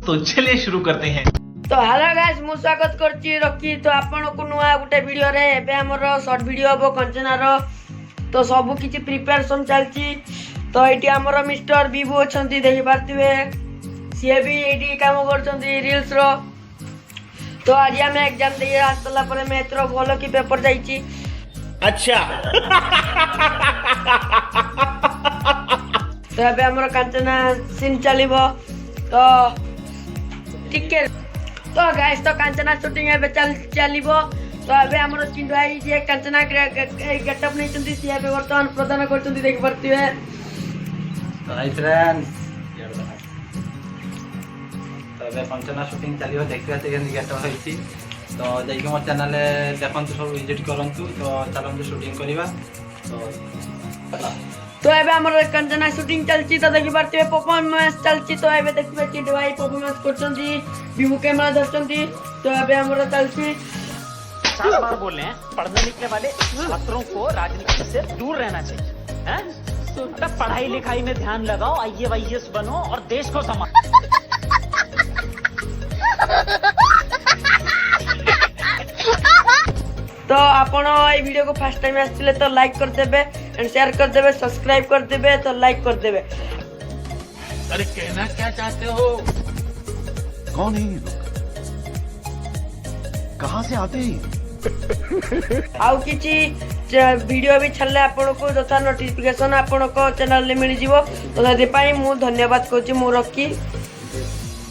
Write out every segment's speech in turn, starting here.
तो चलिए शुरू करते हैं। तो हेलो गाइस मु स्वागत करछि रखी तो आपण को नुआ गुटे वीडियो रे एबे हमर शॉर्ट वीडियो हबो कंचना रो तो सब किछि प्रिपरेशन चलछि। तो एटी हमर मिस्टर विभू अछंती देखि पारतिबे सीए भी एटी काम करछंती रील्स रो। तो आज हम एग्जाम दे आसला पर मैथ रो भलो की पेपर जाईछि। अच्छा तो एबे हमर कंचना सीन चलिबो तो ठीक है। तो गाइस तो कंचना शूटिंग एबे चलिबो। तो एबे हमर चिंटू भाई जे कंचना गेटअप नै चंती सी एबे वर्तमान प्रदान करचंती देख परतिबे। तो हाय फ्रेंड्स तो एबे कंचना शूटिंग चलिबो देखिबा से केन गेटअप होईची। तो जाइके मोर चैनल देखंतु सब विजिट करंतु। तो चलंतु शूटिंग करिबा। तो एबे हमर कंचना शूटिंग चलची तो देखि परतिबे परफॉर्मेंस चलची। तो एबे देखिबे चिंटू भाई परफॉर्मेंस करचंती विभू कैमरा धरचंती। तो एबे हमर चलची 4 बार बोल रहे हैं पढ़ने लिखने वाले छात्रों को राजनीति से दूर रहना चाहिए हैं? तो पढ़ाई लिखाई में ध्यान लगाओ, IAS बनो और देश को संभालो। तो आपण ए वीडियो को फर्स्ट टाइम आछिले तो लाइक कर देबे एंड शेयर कर देबे, सब्सक्राइब कर देबे, तो लाइक कर देबे। अरे कहना क्या चाहते हो? कौन है ये लोग? कहाँ से आते हैं? आउ किछि वीडियो भी छल्ले आपण को जथा नोटिफिकेशन आपण को चैनल ले मिल जिवो। तो जदि पाई मु धन्यवाद करछि मु रखी।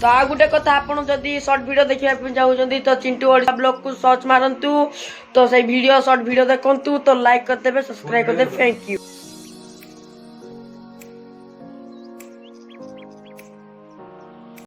तो आ गुटे कथा आपण जदि शॉर्ट वीडियो देखिबा पे जाउछंती तो चिंटू ओडिसा ब्लॉग को सर्च मारंतु। तो से वीडियो शॉर्ट वीडियो देखंतु तो लाइक कर देबे, सब्सक्राइब कर देबे। Thank you.